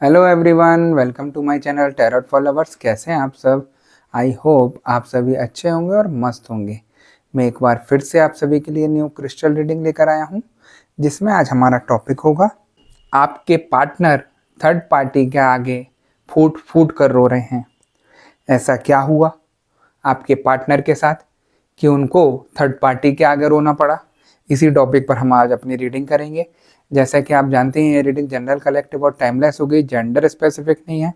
Hello everyone, welcome to my channel tarot for lovers. कैसे हैं आप सब? आई होप आप सभी अच्छे होंगे और मस्त होंगे। मैं एक बार फिर से आप सभी के लिए न्यू क्रिस्टल रीडिंग लेकर आया हूं, जिसमें आज हमारा टॉपिक होगा आपके पार्टनर थर्ड पार्टी के आगे फूट फूट कर रो रहे हैं। ऐसा क्या हुआ आपके पार्टनर के साथ कि उनको थर्ड पार्टी के आगे रोना पड़ा? इसी टॉपिक पर हम आज अपनी रीडिंग करेंगे। जैसा कि आप जानते हैं, ये रीडिंग जनरल, कलेक्टिव और टाइमलेस हो गई, जेंडर स्पेसिफिक नहीं है।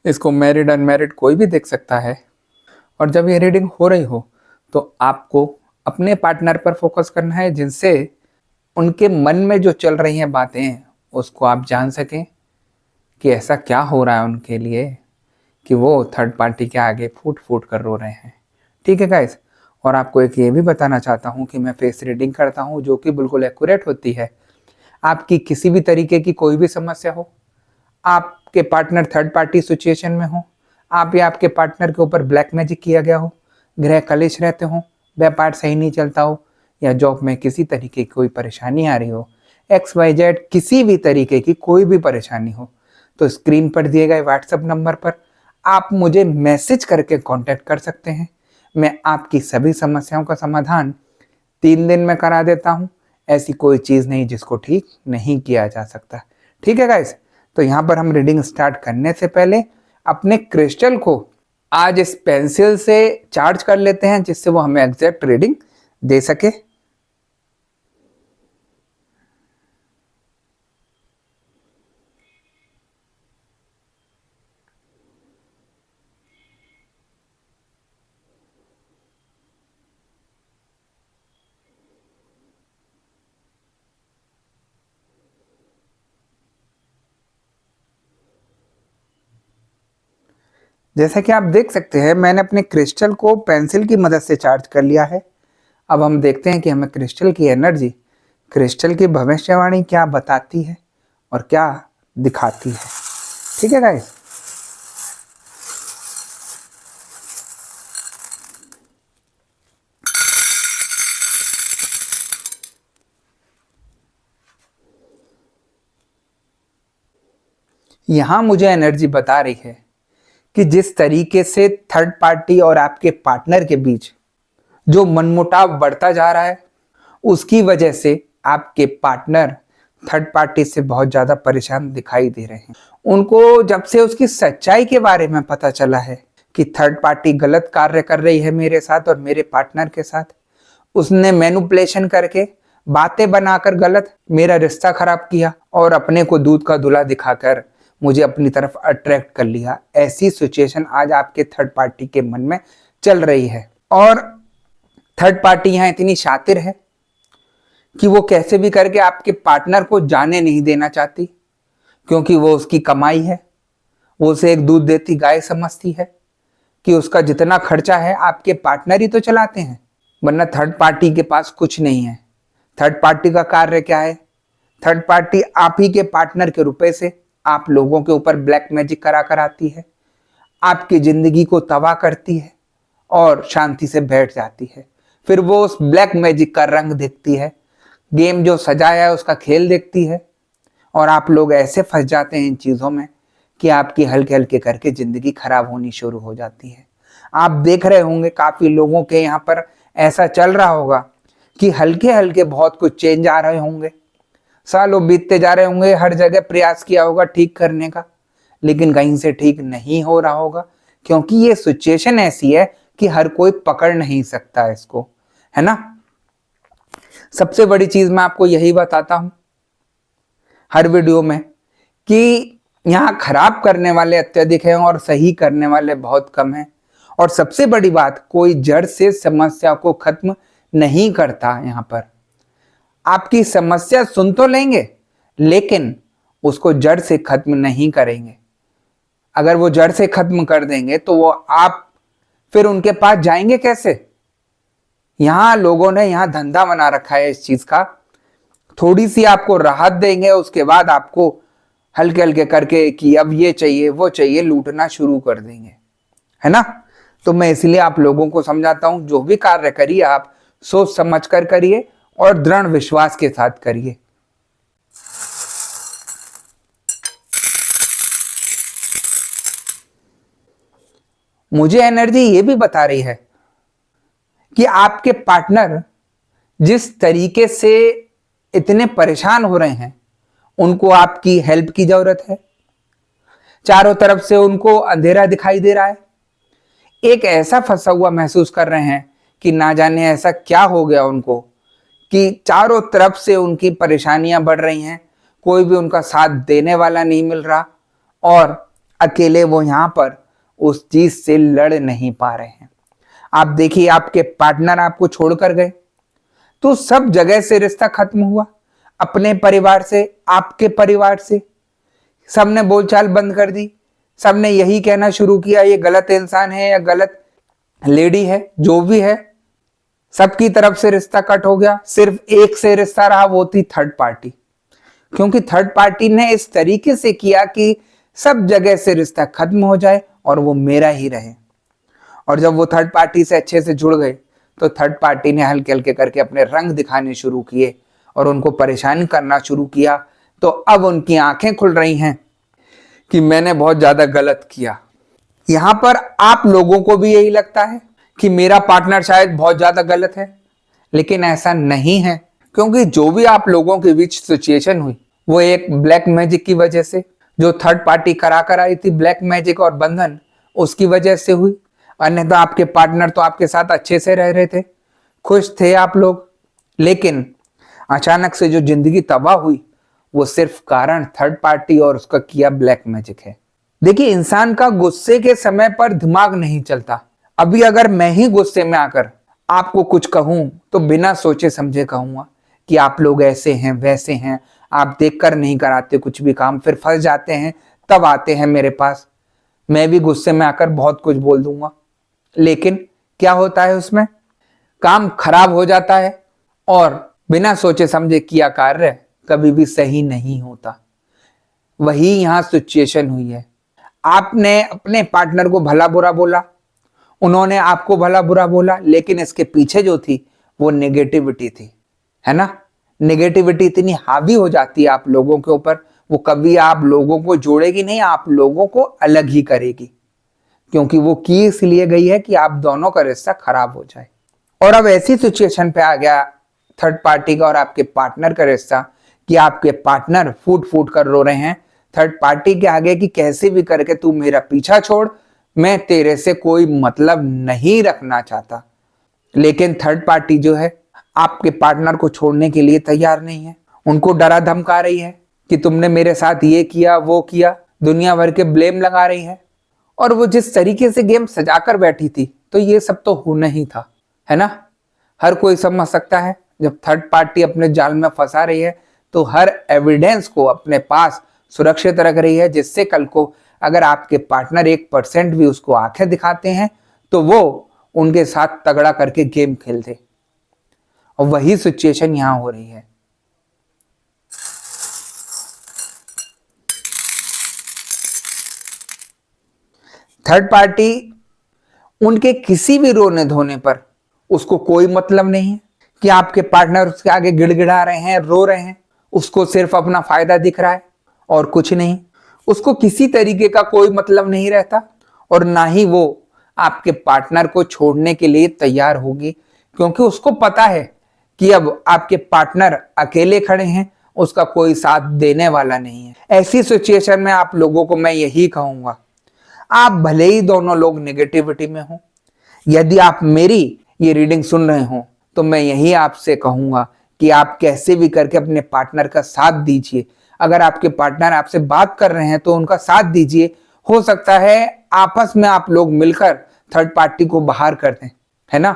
इसको मैरिड अनमैरिड कोई भी देख सकता है। और जब ये रीडिंग हो रही हो तो आपको अपने पार्टनर पर फोकस करना है, जिनसे उनके मन में जो चल रही हैं बातें उसको आप जान सकें कि ऐसा क्या हो रहा है उनके लिए कि वो थर्ड पार्टी के आगे फूट फूट कर रो रहे हैं। ठीक है गाइस। और आपको एक ये भी बताना चाहता हूँ कि मैं फेस रीडिंग करता हूँ, जो कि बिल्कुल एक्यूरेट होती है। आपकी किसी भी तरीके की कोई भी समस्या हो, आपके पार्टनर थर्ड पार्टी सिचुएशन में हो, आप या आपके पार्टनर के ऊपर ब्लैक मैजिक किया गया हो, ग्रह कलेश रहते हो, व्यापार सही नहीं चलता हो, या जॉब में किसी तरीके की कोई परेशानी आ रही हो, XYZ किसी भी तरीके की कोई भी परेशानी हो, तो स्क्रीन पर दिए गए व्हाट्सएप नंबर पर आप मुझे मैसेज करके कांटेक्ट कर सकते हैं। मैं आपकी सभी समस्याओं का समाधान 3 दिन में करा देता हूँ। ऐसी कोई चीज़ नहीं जिसको ठीक नहीं किया जा सकता। ठीक है गाइस। तो यहाँ पर हम रीडिंग स्टार्ट करने से पहले अपने क्रिस्टल को आज इस पेंसिल से चार्ज कर लेते हैं, जिससे वो हमें एग्जैक्ट रीडिंग दे सके। जैसा कि आप देख सकते हैं, मैंने अपने क्रिस्टल को पेंसिल की मदद से चार्ज कर लिया है। अब हम देखते हैं कि हमें क्रिस्टल की एनर्जी, क्रिस्टल की भविष्यवाणी क्या बताती है और क्या दिखाती है। ठीक है गाइस। यहाँ मुझे एनर्जी बता रही है कि जिस तरीके से थर्ड पार्टी और आपके पार्टनर के बीच जो मनमुटाव बढ़ता जा रहा है, उसकी वजह से आपके पार्टनर थर्ड पार्टी से बहुत ज़्यादा परेशान दिखाई दे रहे हैं। उनको जब से उसकी सच्चाई के बारे में पता चला है कि थर्ड पार्टी गलत कार्य कर रही है मेरे साथ और मेरे पार्टनर के साथ, उसने मैनिपुलेशन करके, बातें बनाकर गलत मेरा रिश्ता खराब किया और अपने को दूध का धुला दिखाकर मुझे अपनी तरफ अट्रैक्ट कर लिया। ऐसी सिचुएशन आज आपके थर्ड पार्टी के मन में चल रही है। और थर्ड पार्टी यहाँ इतनी शातिर है कि वो कैसे भी करके आपके पार्टनर को जाने नहीं देना चाहती, क्योंकि वो उसकी कमाई है। वो उसे एक दूध देती गाय समझती है कि उसका जितना खर्चा है आपके पार्टनर ही तो चलाते हैं, वरना थर्ड पार्टी के पास कुछ नहीं है। थर्ड पार्टी का कार्य क्या है? थर्ड पार्टी आप ही के पार्टनर के रुपए से आप लोगों के ऊपर ब्लैक मैजिक करा कर आती है, आपकी जिंदगी को तबाह करती है और शांति से बैठ जाती है। फिर वो उस ब्लैक मैजिक का रंग देखती है, गेम जो सजाया है उसका खेल देखती है, और आप लोग ऐसे फंस जाते हैं इन चीज़ों में कि आपकी हल्के हल्के करके ज़िंदगी खराब होनी शुरू हो जाती है। आप देख रहे होंगे काफ़ी लोगों के यहाँ पर ऐसा चल रहा होगा कि हल्के हल्के बहुत कुछ चेंज आ रहे होंगे, सालों बीतते जा रहे होंगे, हर जगह प्रयास किया होगा ठीक करने का, लेकिन कहीं से ठीक नहीं हो रहा होगा, क्योंकि ये सिचुएशन ऐसी है कि हर कोई पकड़ नहीं सकता इसको, है ना। सबसे बड़ी चीज मैं आपको यही बताता हूं हर वीडियो में कि यहाँ खराब करने वाले अत्यधिक हैं और सही करने वाले बहुत कम हैं। और सबसे बड़ी बात, कोई जड़ से समस्या को खत्म नहीं करता। यहाँ पर आपकी समस्या सुन तो लेंगे, लेकिन उसको जड़ से खत्म नहीं करेंगे। अगर वो जड़ से खत्म कर देंगे तो वो आप फिर उनके पास जाएंगे कैसे? यहाँ लोगों ने यहाँ धंधा बना रखा है इस चीज का। थोड़ी सी आपको राहत देंगे, उसके बाद आपको हल्के हल्के करके कि अब ये चाहिए वो चाहिए लूटना शुरू कर देंगे, है ना। तो मैं इसलिए आप लोगों को समझाता हूं, जो भी कार्य करिए आप सोच समझ कर करिए और दृढ़ विश्वास के साथ करिए। मुझे एनर्जी ये भी बता रही है कि आपके पार्टनर जिस तरीके से इतने परेशान हो रहे हैं, उनको आपकी हेल्प की जरूरत है। चारों तरफ से उनको अंधेरा दिखाई दे रहा है, एक ऐसा फंसा हुआ महसूस कर रहे हैं कि ना जाने ऐसा क्या हो गया उनको कि चारों तरफ से उनकी परेशानियां बढ़ रही हैं, कोई भी उनका साथ देने वाला नहीं मिल रहा और अकेले वो यहां पर उस चीज से लड़ नहीं पा रहे हैं। आप देखिए, आपके पार्टनर आपको छोड़कर गए तो सब जगह से रिश्ता खत्म हुआ, अपने परिवार से, आपके परिवार से, सबने बोलचाल बंद कर दी। सबने यही कहना शुरू किया ये गलत इंसान है या गलत लेडी है, जो भी है, सबकी तरफ से रिश्ता कट हो गया। सिर्फ एक से रिश्ता रहा, वो थी थर्ड पार्टी। क्योंकि थर्ड पार्टी ने इस तरीके से किया कि सब जगह से रिश्ता खत्म हो जाए और वो मेरा ही रहे। और जब वो थर्ड पार्टी से अच्छे से जुड़ गए तो थर्ड पार्टी ने हल्के हल्के करके अपने रंग दिखाने शुरू किए और उनको परेशान करना शुरू किया। तो अब उनकी आंखें खुल रही हैं कि मैंने बहुत ज्यादा गलत किया। यहां पर आप लोगों को भी यही लगता है कि मेरा पार्टनर शायद बहुत ज्यादा गलत है, लेकिन ऐसा नहीं है। क्योंकि जो भी आप लोगों के बीच सिचुएशन हुई वो एक ब्लैक मैजिक की वजह से, जो थर्ड पार्टी करा कर आई थी ब्लैक मैजिक और बंधन, उसकी वजह से हुई। अन्यथा आपके पार्टनर तो आपके साथ अच्छे से रह रहे थे, खुश थे आप लोग। लेकिन अचानक से जो जिंदगी तबाह हुई वो सिर्फ कारण थर्ड पार्टी और उसका किया ब्लैक मैजिक है। देखिए, इंसान का गुस्से के समय पर दिमाग नहीं चलता। अभी अगर मैं ही गुस्से में आकर आपको कुछ कहूं तो बिना सोचे समझे कहूंगा कि आप लोग ऐसे हैं वैसे हैं, आप देखकर नहीं कराते कुछ भी काम, फिर फंस जाते हैं, तब आते हैं मेरे पास। मैं भी गुस्से में आकर बहुत कुछ बोल दूंगा, लेकिन क्या होता है उसमें, काम खराब हो जाता है और बिना सोचे समझे किया कार्य कभी भी सही नहीं होता। वही यहां सिचुएशन हुई है। आपने अपने पार्टनर को भला बुरा बोला, उन्होंने आपको भला बुरा बोला, लेकिन इसके पीछे जो थी वो नेगेटिविटी थी, है ना। नेगेटिविटी इतनी हावी हो जाती है आप लोगों के ऊपर, वो कभी आप लोगों को जोड़ेगी नहीं, आप लोगों को अलग ही करेगी। क्योंकि वो की इसलिए गई है कि आप दोनों का रिश्ता खराब हो जाए। और अब ऐसी सिचुएशन पे आ गया थर्ड पार्टी का और आपके पार्टनर का रिश्ता कि आपके पार्टनर फूट फूट कर रो रहे हैं थर्ड पार्टी के आगे कि कैसे भी करके तू मेरा पीछा छोड़, मैं तेरे से कोई मतलब नहीं रखना चाहता। लेकिन थर्ड पार्टी जो है आपके पार्टनर को छोड़ने के लिए तैयार नहीं है। उनको डरा धमका रही है कि तुमने मेरे साथ ये किया वो किया, दुनिया भर के ब्लेम लगा रही है। और वो जिस तरीके से गेम सजाकर बैठी थी तो ये सब तो होना ही था, है ना। हर कोई समझ सकता है जब थर्ड पार्टी अपने जाल में फंसा रही है तो हर एविडेंस को अपने पास सुरक्षित रख रही है, जिससे कल को अगर आपके पार्टनर 1% भी उसको आंखें दिखाते हैं तो वो उनके साथ तगड़ा करके गेम खेलते। और वही सिचुएशन यहां हो रही है। थर्ड पार्टी उनके किसी भी रोने धोने पर उसको कोई मतलब नहीं है कि आपके पार्टनर उसके आगे गिड़गिड़ा रहे हैं, रो रहे हैं। उसको सिर्फ अपना फायदा दिख रहा है और कुछ नहीं। उसको किसी तरीके का कोई मतलब नहीं रहता और ना ही वो आपके पार्टनर को छोड़ने के लिए तैयार होगी, क्योंकि उसको पता है कि अब आपके पार्टनर अकेले खड़े हैं, उसका कोई साथ देने वाला नहीं है। ऐसी सिचुएशन में आप लोगों को मैं यही कहूंगा, आप भले ही दोनों लोग नेगेटिविटी में हो, यदि आप मेरी ये रीडिंग सुन रहे हो तो मैं यही आपसे कहूंगा कि आप कैसे भी करके अपने पार्टनर का साथ दीजिए। अगर आपके पार्टनर आपसे बात कर रहे हैं तो उनका साथ दीजिए। हो सकता है आपस में आप लोग मिलकर थर्ड पार्टी को बाहर कर दें, है ना।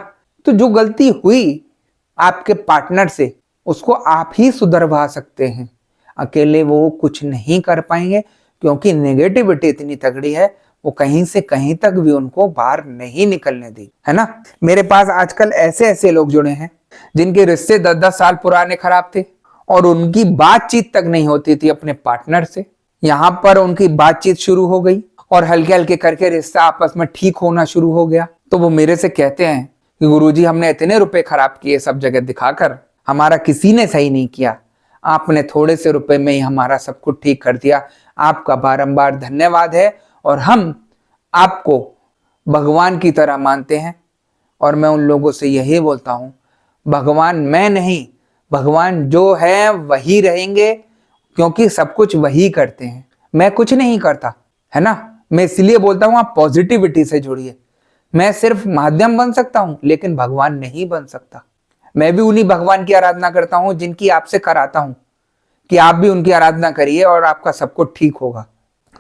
तो जो गलती हुई आपके पार्टनर से उसको आप ही सुधरवा सकते हैं, अकेले वो कुछ नहीं कर पाएंगे, क्योंकि नेगेटिविटी इतनी तगड़ी है वो कहीं से कहीं तक भी उनको बाहर नहीं निकलने दी, है ना। मेरे पास आजकल ऐसे ऐसे लोग जुड़े हैं जिनके रिश्ते 10-10 साल पुराने खराब थे और उनकी बातचीत तक नहीं होती थी अपने पार्टनर से। यहाँ पर उनकी बातचीत शुरू हो गई और हल्के हल्के करके रिश्ता आपस में ठीक होना शुरू हो गया। तो वो मेरे से कहते हैं कि गुरुजी, हमने इतने रुपए खराब किए सब जगह दिखाकर, हमारा किसी ने सही नहीं किया, आपने थोड़े से रुपए में ही हमारा सब कुछ ठीक कर दिया। आपका बारंबार धन्यवाद है और हम आपको भगवान की तरह मानते हैं। और मैं उन लोगों से यही बोलता हूँ, भगवान मैं नहीं, भगवान जो है वही रहेंगे, क्योंकि सब कुछ वही करते हैं, मैं कुछ नहीं करता, है ना। मैं इसलिए बोलता हूँ आप पॉजिटिविटी से जुड़िए। मैं सिर्फ माध्यम बन सकता हूँ, लेकिन भगवान नहीं बन सकता। मैं भी उन्हीं भगवान की आराधना करता हूँ जिनकी आपसे कराता हूँ, कि आप भी उनकी आराधना करिए और आपका सब कुछ ठीक होगा।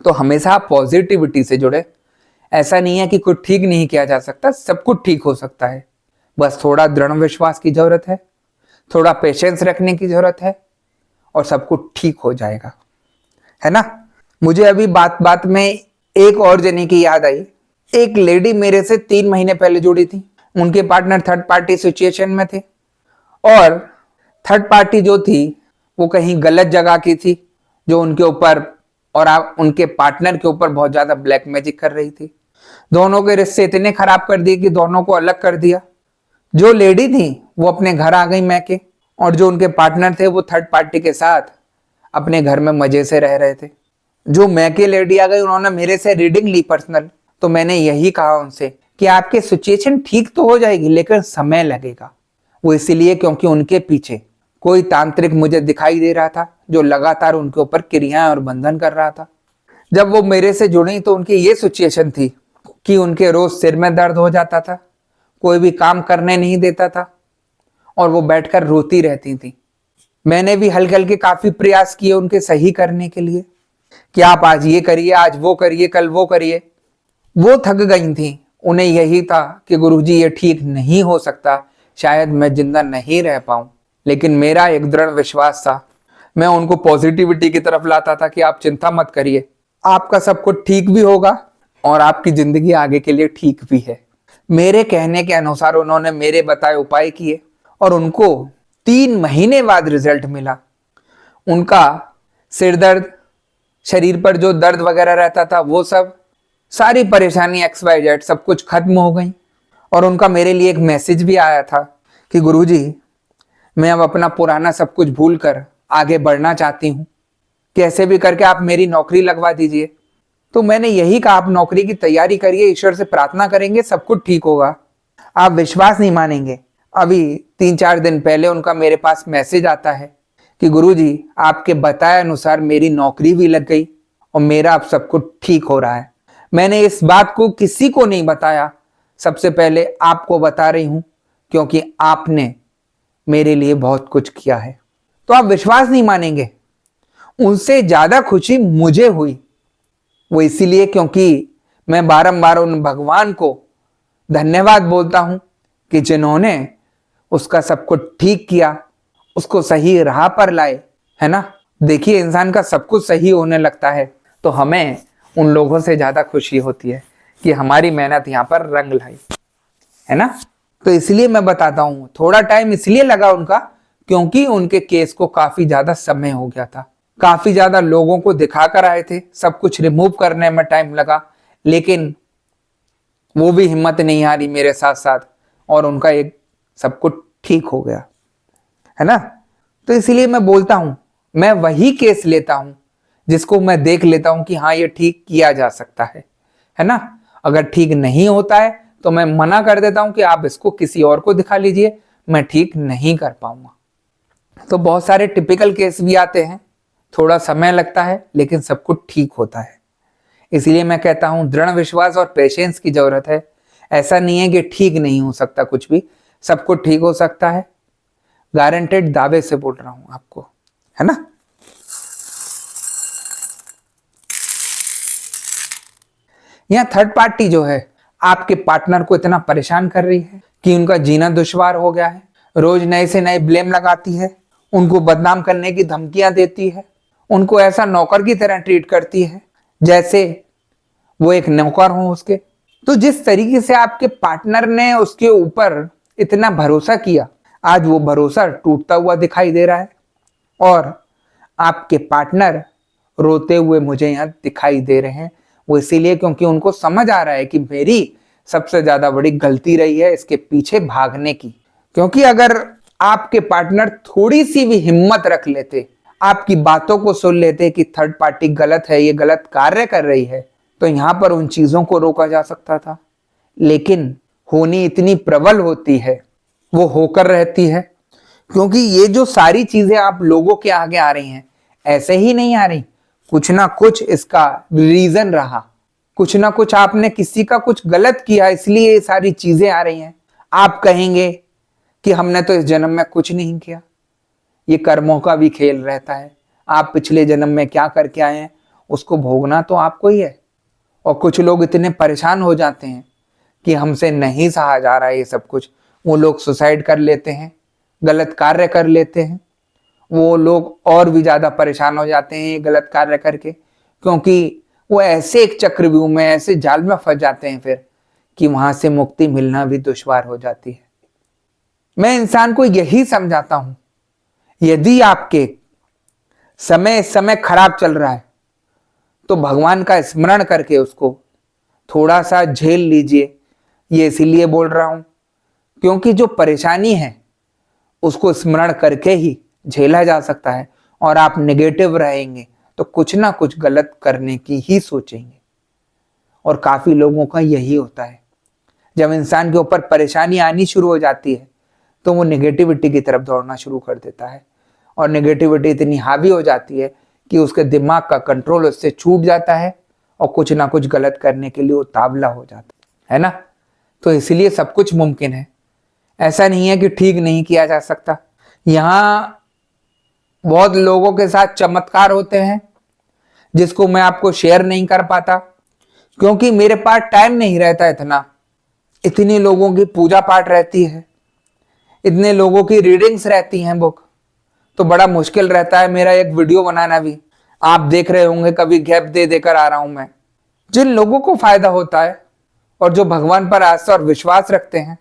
तो हमेशा आप पॉजिटिविटी से जुड़े। ऐसा नहीं है कि कुछ ठीक नहीं किया जा सकता, सब कुछ ठीक हो सकता है। बस थोड़ा दृढ़ विश्वास की जरूरत है, थोड़ा पेशेंस रखने की जरूरत है, और सब कुछ ठीक हो जाएगा, है ना। मुझे अभी बात बात में एक और जने की याद आई। एक लेडी मेरे से 3 महीने पहले जुड़ी थी। उनके पार्टनर थर्ड पार्टी सिचुएशन में थे, और थर्ड पार्टी जो थी वो कहीं गलत जगह की थी, जो उनके ऊपर और उनके पार्टनर के ऊपर बहुत ज्यादा ब्लैक मैजिक कर रही थी। दोनों के रिश्ते इतने खराब कर दिए कि दोनों को अलग कर दिया। जो लेडी थी वो अपने घर आ गई मैके, और जो उनके पार्टनर थे वो थर्ड पार्टी के साथ अपने घर में मजे से रह रहे थे। जो मैके लेडी आ गई, उन्होंने मेरे से रीडिंग ली पर्सनल। तो मैंने यही कहा उनसे कि आपकी सिचुएशन ठीक तो हो जाएगी, लेकिन समय लगेगा। वो इसीलिए क्योंकि उनके पीछे कोई तांत्रिक मुझे दिखाई दे रहा था, जो लगातार उनके ऊपर क्रियाएं और बंधन कर रहा था। जब वो मेरे से जुड़ी तो उनकी ये सिचुएशन थी कि उनके रोज सिर में दर्द हो जाता था, कोई भी काम करने नहीं देता था, और वो बैठकर रोती रहती थी। मैंने भी हल्के हल्के काफी प्रयास किए उनके सही करने के लिए, कि आप आज ये करिए, आज वो करिए, कल वो करिए। वो थक गई थी। उन्हें यही था कि गुरुजी ये ठीक नहीं हो सकता, शायद मैं जिंदा नहीं रह पाऊं। लेकिन मेरा एक दृढ़ विश्वास था। मैं उनको पॉजिटिविटी की तरफ लाता था कि आप चिंता मत करिए, आपका सब कुछ ठीक भी होगा और आपकी जिंदगी आगे के लिए ठीक भी है। मेरे कहने के अनुसार उन्होंने मेरे बताए उपाय किए, और उनको 3 महीने बाद रिजल्ट मिला। उनका सिर दर्द, शरीर पर जो दर्द वगैरह रहता था, वो सब सारी परेशानी XYZ सब कुछ खत्म हो गई। और उनका मेरे लिए एक मैसेज भी आया था कि गुरुजी मैं अब अपना पुराना सब कुछ भूल कर आगे बढ़ना चाहती हूँ, कैसे भी करके आप मेरी नौकरी लगवा दीजिए। तो मैंने यही कहा, आप नौकरी की तैयारी करिए, ईश्वर से प्रार्थना करेंगे, सब कुछ ठीक होगा। आप विश्वास नहीं मानेंगे, अभी 3-4 दिन पहले उनका मेरे पास मैसेज आता है कि गुरुजी आपके बताए अनुसार मेरी नौकरी भी लग गई और मेरा अब सब कुछ ठीक हो रहा है। मैंने इस बात को किसी को नहीं बताया, सबसे पहले आपको बता रही हूं, क्योंकि आपने मेरे लिए बहुत कुछ किया है। तो आप विश्वास नहीं मानेंगे, उनसे ज्यादा खुशी मुझे हुई। वो इसीलिए क्योंकि मैं बारंबार उन भगवान को धन्यवाद बोलता हूं कि जिन्होंने उसका सब कुछ ठीक किया, उसको सही राह पर लाए, है ना। देखिए इंसान का सब कुछ सही होने लगता है तो हमें उन लोगों से ज्यादा खुशी होती है कि हमारी मेहनत यहाँ पर रंग लाई, है ना। तो इसलिए मैं बताता हूं, थोड़ा टाइम इसलिए लगा उनका क्योंकि उनके केस को काफी ज्यादा समय हो गया था, काफी ज्यादा लोगों को दिखा कर आए थे, सब कुछ रिमूव करने में टाइम लगा, लेकिन वो भी हिम्मत नहीं हारी मेरे साथ साथ, और उनका एक सब कुछ ठीक हो गया, है ना। तो इसीलिए मैं बोलता हूं, मैं वही केस लेता हूं जिसको मैं देख लेता हूं कि हाँ ये ठीक किया जा सकता है ना। अगर ठीक नहीं होता है तो मैं मना कर देता हूं कि आप इसको किसी और को दिखा लीजिए, मैं ठीक नहीं कर पाऊंगा। तो बहुत सारे टिपिकल केस भी आते हैं, थोड़ा समय लगता है लेकिन सब कुछ ठीक होता है। इसलिए मैं कहता हूं दृढ़ विश्वास और पेशेंस की जरूरत है। ऐसा नहीं है कि ठीक नहीं हो सकता, कुछ भी सब कुछ ठीक हो सकता है, गारंटेड दावे से बोल रहा हूं आपको, है ना। यहां थर्ड पार्टी जो है आपके पार्टनर को इतना परेशान कर रही है कि उनका जीना दुश्वार हो गया है। रोज नए से नए ब्लेम लगाती है, उनको बदनाम करने की धमकियां देती है, उनको ऐसा नौकर की तरह ट्रीट करती है जैसे वो एक नौकर हो उसके। तो जिस तरीके से आपके पार्टनर ने उसके ऊपर इतना भरोसा किया, आज वो भरोसा टूटता हुआ दिखाई दे रहा है, और आपके पार्टनर रोते हुए मुझे यहाँ दिखाई दे रहे हैं। वो इसीलिए क्योंकि उनको समझ आ रहा है कि मेरी सबसे ज्यादा बड़ी गलती रही है इसके पीछे भागने की। क्योंकि अगर आपके पार्टनर थोड़ी सी भी हिम्मत रख लेते, आपकी बातों को सुन लेते कि थर्ड पार्टी गलत है, ये गलत कार्य कर रही है, तो यहां पर उन चीजों को रोका जा सकता था। लेकिन होनी इतनी प्रबल होती है, वो होकर रहती है। क्योंकि ये जो सारी चीजें आप लोगों के आगे आ रही हैं, ऐसे ही नहीं आ रही, कुछ ना कुछ इसका रीजन रहा, कुछ ना कुछ आपने किसी का कुछ गलत किया, इसलिए ये सारी चीजें आ रही हैं। आप कहेंगे कि हमने तो इस जन्म में कुछ नहीं किया, ये कर्मों का भी खेल रहता है। आप पिछले जन्म में क्या करके आए हैं उसको भोगना तो आपको ही है। और कुछ लोग इतने परेशान हो जाते हैं कि हमसे नहीं सहा जा रहा है ये सब कुछ, वो लोग सुसाइड कर लेते हैं, गलत कार्य कर लेते हैं। वो लोग और भी ज्यादा परेशान हो जाते हैं ये गलत कार्य करके, क्योंकि वो ऐसे एक चक्रव्यूह में, ऐसे जाल में फंस जाते हैं फिर कि वहां से मुक्ति मिलना भी दुश्वार हो जाती है। मैं इंसान को यही समझाता हूं, यदि आपके समय खराब चल रहा है तो भगवान का स्मरण करके उसको थोड़ा सा झेल लीजिए। ये इसीलिए बोल रहा हूं क्योंकि जो परेशानी है उसको स्मरण करके ही झेला जा सकता है। और आप नेगेटिव रहेंगे तो कुछ ना कुछ गलत करने की ही सोचेंगे। और काफी लोगों का यही होता है, जब इंसान के ऊपर परेशानी आनी शुरू हो जाती है तो वो नेगेटिविटी की तरफ दौड़ना शुरू कर देता है। और नेगेटिविटी इतनी हावी हो जाती है कि उसके दिमाग का कंट्रोल उससे छूट जाता है और कुछ ना कुछ गलत करने के लिए उतावला हो जाता है ना। तो इसलिए सब कुछ मुमकिन है, ऐसा नहीं है कि ठीक नहीं किया जा सकता। यहाँ बहुत लोगों के साथ चमत्कार होते हैं जिसको मैं आपको शेयर नहीं कर पाता, क्योंकि मेरे पास टाइम नहीं रहता इतना। इतने लोगों की पूजा पाठ रहती है, इतने लोगों की रीडिंग्स रहती हैं बुक, तो बड़ा मुश्किल रहता है मेरा एक वीडियो बनाना भी। आप देख रहे होंगे कभी गैप दे देकर आ रहा हूं मैं। जिन लोगों को फायदा होता है और जो भगवान पर आस्था और विश्वास रखते हैं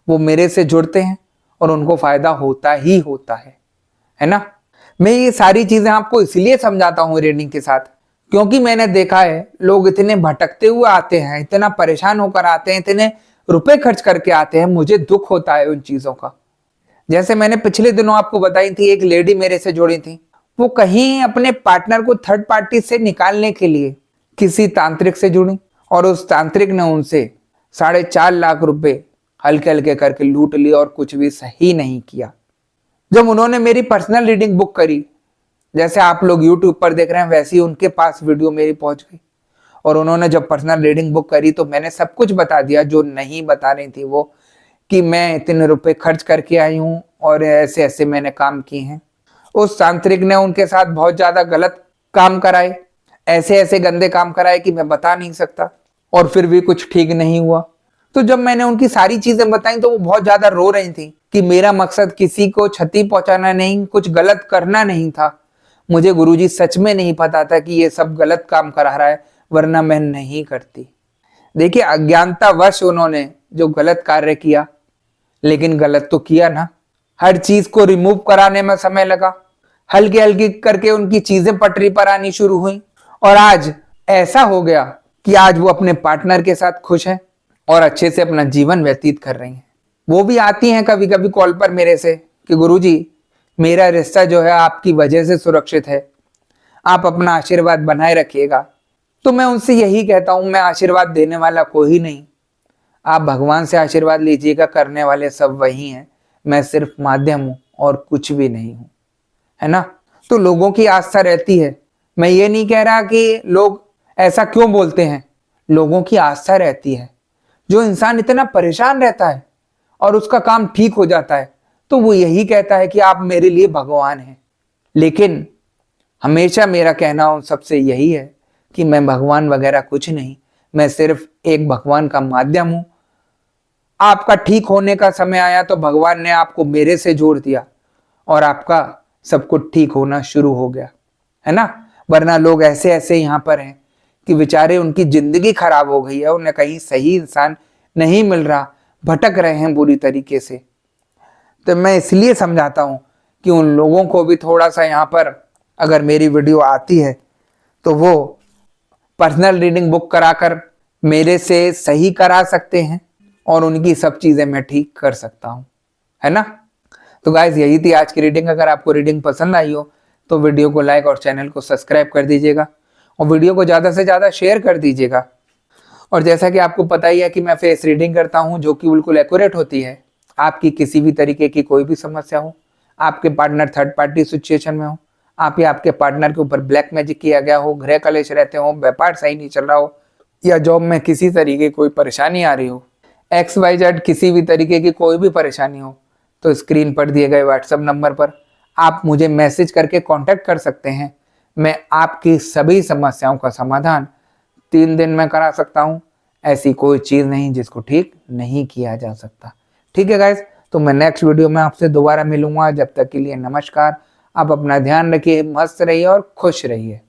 वो मेरे से जुड़ते हैं और उनको फायदा होता ही होता है ना। मैं ये सारी चीजें आपको इसलिए समझाता हूं रीडिंग के साथ, क्योंकि मैंने देखा है लोग इतने भटकते हुए आते हैं, इतना परेशान होकर आते हैं, इतने रुपए खर्च करके आते हैं, मुझे दुख होता है उन चीजों का। जैसे मैंने पिछले दिनों आपको बताई थी, एक लेडी मेरे से जुड़ी थी, वो कहीं अपने पार्टनर को थर्ड पार्टी से निकालने के लिए किसी तांत्रिक से जुड़ी और उस तांत्रिक ने उनसे 4.5 लाख रुपए हल्के हल्के करके लूट लिए और कुछ भी सही नहीं किया। जब उन्होंने मेरी पर्सनल रीडिंग बुक करी, जैसे आप लोग यूट्यूब पर देख रहे हैं वैसे ही उनके पास वीडियो मेरी पहुंच गई, और उन्होंने जब पर्सनल रीडिंग बुक करी तो मैंने सब कुछ बता दिया जो नहीं बता रही थी वो, कि मैं इतने रुपए खर्च करके आई हूं और ऐसे ऐसे मैंने काम किए हैं। उस तांत्रिक ने उनके साथ बहुत ज्यादा गलत काम कराए, ऐसे ऐसे गंदे काम कराए कि मैं बता नहीं सकता, और फिर भी कुछ ठीक नहीं हुआ। तो जब मैंने उनकी सारी चीजें बताई तो वो बहुत ज्यादा रो रही थी कि मेरा मकसद किसी को क्षति पहुंचाना नहीं, कुछ गलत करना नहीं था। मुझे गुरुजी सच में नहीं पता था कि ये सब गलत काम करा रहा है, वरना मैं नहीं करती। देखिए, अज्ञानतावश उन्होंने जो गलत कार्य किया, लेकिन गलत तो किया ना। हर चीज को रिमूव कराने में समय लगा, हल्की हल्की करके उनकी चीजें पटरी पर आनी शुरू हुई, और आज ऐसा हो गया कि आज वो अपने पार्टनर के साथ खुश हैं और अच्छे से अपना जीवन व्यतीत कर रही हैं। वो भी आती हैं कभी कभी कॉल पर मेरे से कि गुरुजी मेरा रिश्ता जो है आपकी वजह से सुरक्षित है, आप अपना आशीर्वाद बनाए रखिएगा। तो मैं उनसे यही कहता हूं, मैं आशीर्वाद देने वाला कोई नहीं, आप भगवान से आशीर्वाद लीजिएगा, करने वाले सब वही हैं, मैं सिर्फ माध्यम हूं और कुछ भी नहीं हूं, है ना। तो लोगों की आस्था रहती है, मैं ये नहीं कह रहा कि लोग ऐसा क्यों बोलते हैं, लोगों की आस्था रहती है। जो इंसान इतना परेशान रहता है और उसका काम ठीक हो जाता है तो वो यही कहता है कि आप मेरे लिए भगवान हैं। लेकिन हमेशा मेरा कहना उन सबसे यही है कि मैं भगवान वगैरह कुछ नहीं, मैं सिर्फ एक भगवान का माध्यम हूं। आपका ठीक होने का समय आया तो भगवान ने आपको मेरे से जोड़ दिया और आपका सब कुछ ठीक होना शुरू हो गया, है ना। वरना लोग ऐसे ऐसे यहाँ पर हैं कि बेचारे उनकी जिंदगी खराब हो गई है, उन्हें कहीं सही इंसान नहीं मिल रहा, भटक रहे हैं बुरी तरीके से। तो मैं इसलिए समझाता हूं कि उन लोगों को भी थोड़ा सा यहाँ पर अगर मेरी वीडियो आती है तो वो पर्सनल रीडिंग बुक कराकर मेरे से सही करा सकते हैं और उनकी सब चीजें मैं ठीक कर सकता हूं, है ना। तो गाइज यही थी आज की रीडिंग। अगर आपको रीडिंग पसंद आई हो तो वीडियो को लाइक और चैनल को सब्सक्राइब कर दीजिएगा और वीडियो को ज़्यादा से ज़्यादा शेयर कर दीजिएगा। और जैसा कि आपको पता ही है कि मैं फेस रीडिंग करता हूं जो कि बिल्कुल एक्यूरेट होती है। आपकी किसी भी तरीके की कोई भी समस्या हो, आपके पार्टनर थर्ड पार्टी सिचुएशन में हो, आप या आपके पार्टनर के ऊपर ब्लैक मैजिक किया गया हो, गृह कलेश रहते हो, व्यापार सही नहीं चल रहा हो, या जॉब में किसी तरीके की कोई परेशानी आ रही हो, XYZ किसी भी तरीके की कोई भी परेशानी हो, तो स्क्रीन पर दिए गए व्हाट्सएप नंबर पर आप मुझे मैसेज करके कांटेक्ट कर सकते हैं। मैं आपकी सभी समस्याओं का समाधान 3 दिन में करा सकता हूं। ऐसी कोई चीज नहीं जिसको ठीक नहीं किया जा सकता। ठीक है गाइस, तो मैं नेक्स्ट वीडियो में आपसे दोबारा मिलूंगा। जब तक के लिए नमस्कार। आप अपना ध्यान रखिए, मस्त रहिए और खुश रहिए।